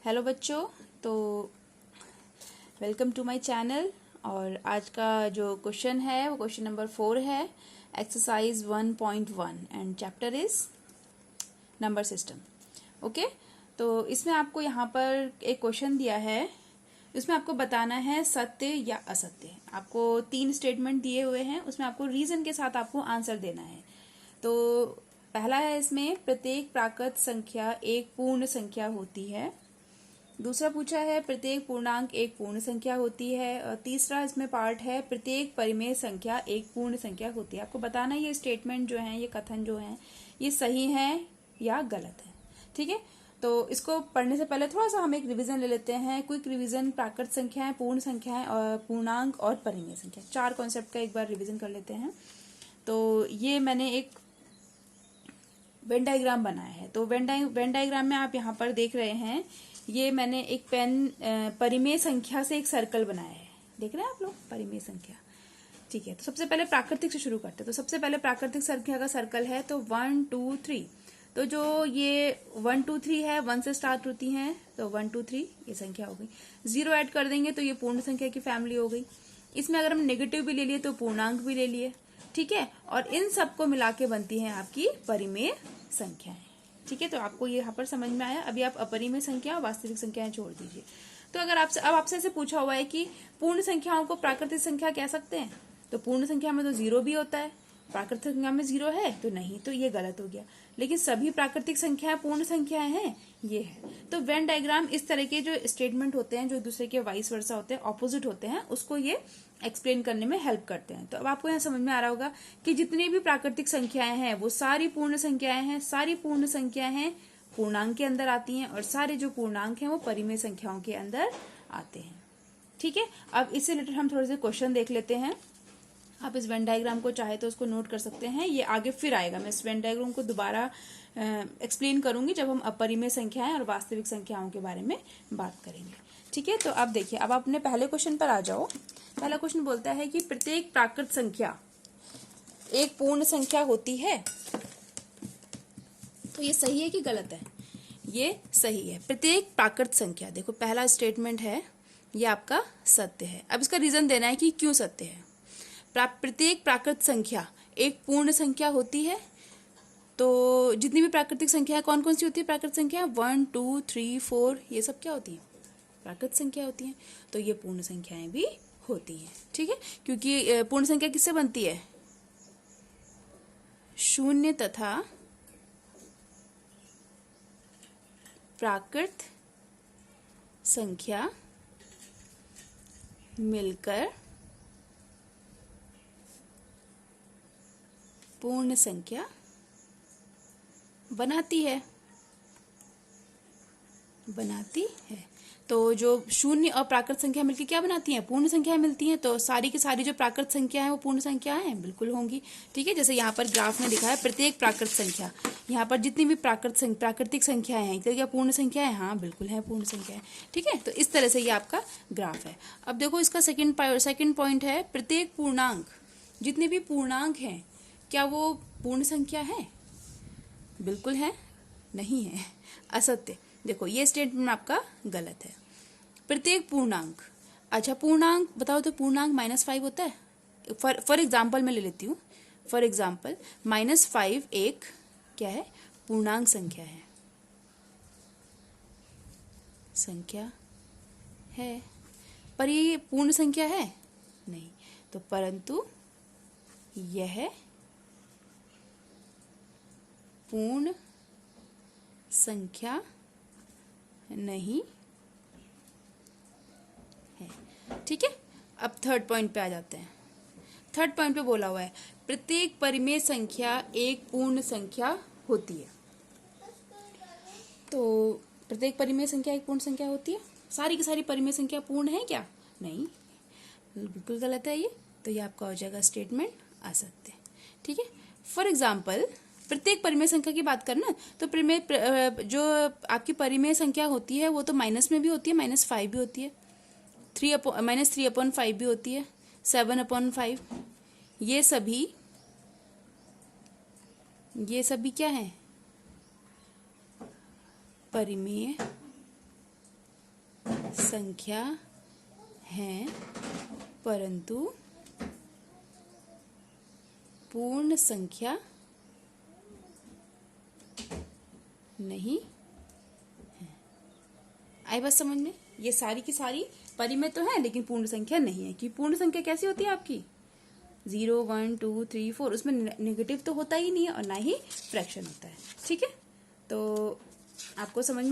Hello बच्चों। तो welcome to my channel. और आज का जो क्वेश्चन है वो क्वेश्चन नंबर 4 है, exercise 1.1 and chapter is number system. Okay, तो इसमें आपको यहाँ पर एक क्वेश्चन दिया है, इसमें आपको बताना है सत्य या असत्य। आपको 3 स्टेटमेंट दिए हुए हैं, उसमें आपको रीजन के साथ आपको आंसर देना है। तो पहला है, इसमें प्रत्येक प्राकृत संख्या एक पूर्ण संख्या होती है। दूसरा पूछा है प्रत्येक पूर्णांक एक पूर्ण संख्या होती है। और तीसरा इसमें पार्ट है प्रत्येक परिमेय संख्या एक पूर्ण संख्या होती है। आपको बताना ये स्टेटमेंट जो है, ये कथन जो है, ये सही है या गलत है। ठीक है, तो इसको पढ़ने से पहले थोड़ा सा हम एक रिवीजन ले लेते हैं, क्विक रिवीजन। प्राकृत संख्याएं, पूर्ण संख्याएं और पूर्णांक और परिमेय संख्या, 4 कॉन्सेप्ट का एक बार रिवीजन कर लेते हैं। तो ये मैंने एक वेन डायग्राम बनाया है। तो वेन डायग्राम में आप यहाँ पर देख रहे हैं, ये मैंने एक परिमेय संख्या से एक सर्कल बनाया है। देख रहे हैं आप लोग, परिमेय संख्या। ठीक है, तो सबसे पहले प्राकृतिक से शुरू करते हैं। तो सबसे पहले प्राकृतिक संख्या का सर्कल है, तो 1 2 3। तो जो ये 1 2 3 है, 1 से स्टार्ट होती है, तो 1 2 3 ये संख्या हो गई। 0 ऐड कर देंगे तो ये पूर्ण संख्या की फैमिली हो गई। इसमें अगर हम नेगेटिव भी ले लिए तो पूर्णांक भी ले लिए। ठीक है, और इन सबको मिला के बनती है आपकी परिमेय संख्याएं। ठीक है, तो आपको ये यहाँ पर समझ में आया। अभी आप अपरिमेय संख्या और वास्तविक संख्याएं छोड़ दीजिए। तो अगर आपसे ऐसे पूछा हुआ है कि पूर्ण संख्याओं को प्राकृतिक संख्या कह सकते हैं, तो पूर्ण संख्या में तो 0 भी होता है, प्राकृतिक संख्या में 0 है तो नहीं, तो ये गलत हो गया। लेकिन सभी प्राकृतिक संख्याएं पूर्ण संख्याएं हैं, ये है। तो वेन डायग्राम इस तरह के जो स्टेटमेंट होते हैं, जो एक दूसरे के वाइस वर्सा होते हैं, ऑपोजिट होते हैं, उसको ये एक्सप्लेन करने में हेल्प करते हैं। तो अब आपको यहाँ समझ में आ रहा होगा कि जितनी भी प्राकृतिक संख्याएं हैं वो सारी पूर्ण संख्याएं हैं, सारी पूर्ण संख्याएं हैं पूर्णांक के अंदर आती हैं, और सारे जो पूर्णांक हैं वो परिमेय संख्याओं के अंदर आते हैं। ठीक है, अब इससे रिलेटेड हम थोड़े से क्वेश्चन देख लेते हैं। आप इस वेन डायग्राम को चाहे तो उसको नोट कर सकते हैं, ये आगे फिर आएगा। मैं इस वेन डायग्राम को दोबारा एक्सप्लेन करूंगी जब हम अपरिमेय संख्याएं और वास्तविक संख्याओं के बारे में बात करेंगे। ठीक है, तो अब देखिए, अब आप अपने पहले क्वेश्चन पर आ जाओ। पहला क्वेश्चन बोलता है कि प्रत्येक प्राकृत संख्या एक पूर्ण संख्या होती है। तो ये सही है कि गलत है? ये सही है। प्रत्येक प्राकृत संख्या, देखो पहला स्टेटमेंट है, ये आपका सत्य है। अब इसका रीजन देना है कि क्यों सत्य है। प्रत्येक प्राकृत संख्या एक पूर्ण संख्या होती है। तो जितनी भी प्राकृतिक संख्या है, कौन कौन सी होती है प्राकृत संख्या? 1 2 3 4, ये सब क्या होती है? प्राकृत संख्या होती है। तो ये पूर्ण संख्याएं भी होती हैं। ठीक है, क्योंकि पूर्ण संख्या किससे बनती है? शून्य तथा प्राकृत संख्या मिलकर पूर्ण संख्या बनाती है। तो जो शून्य और प्राकृत संख्या मिलकर क्या बनाती हैं? पूर्ण संख्या मिलती हैं। तो सारी की सारी जो प्राकृत संख्या है वो पूर्ण संख्या है, बिल्कुल होंगी। ठीक है, जैसे यहाँ पर ग्राफ में दिखा है प्रत्येक प्राकृत संख्या, यहाँ पर जितनी भी प्राकृतिक संख्याएं हैं, तो क्या पूर्ण संख्या है? हाँ, बिल्कुल है, पूर्ण संख्या है। ठीक है, तो इस तरह से ये आपका ग्राफ है। अब देखो, इसका सेकंड पॉइंट है, प्रत्येक पूर्णांक, जितने भी पूर्णांक हैं, क्या वो पूर्ण संख्या है? बिल्कुल है, नहीं है, असत्य। देखो, ये स्टेटमेंट आपका गलत है। प्रत्येक पूर्णांक, अच्छा पूर्णांक बताओ तो पूर्णांक -5 होता है? फॉर एग्जाम्पल मैं ले लेती हूँ। फॉर एग्जाम्पल -5 एक क्या है? पूर्णांक संख्या है, पर ये पूर्ण संख्या है? नहीं। तो परंतु यह पूर्ण संख्या नहीं है। ठीक है, अब थर्ड पॉइंट पे आ जाते हैं। थर्ड पॉइंट पे बोला हुआ है प्रत्येक परिमेय संख्या एक पूर्ण संख्या होती है। तो प्रत्येक परिमेय संख्या एक पूर्ण संख्या होती है। सारी की सारी परिमेय संख्या पूर्ण है क्या? नहीं, बिल्कुल गलत है ये। तो ये आपका हो जाएगा स्टेटमेंट असत्य। ठीक है, फॉर एग्जाम्पल प्रत्येक परिमेय संख्या की बात करना, तो जो आपकी परिमेय संख्या होती है वो तो माइनस में भी होती है, -5 भी होती है, -3/5 भी होती है, 7/5। ये सभी क्या है? परिमेय संख्या हैं परंतु पूर्ण संख्या नहीं है। आई बात समझ में? ये सारी की सारी परिमेय तो है लेकिन पूर्ण संख्या नहीं है। कि पूर्ण संख्या कैसी होती है आपकी 0 1 2 3 4, उसमें नेगेटिव तो होता ही नहीं है और ना ही फ्रैक्शन होता है। ठीक है, तो आपको समझ में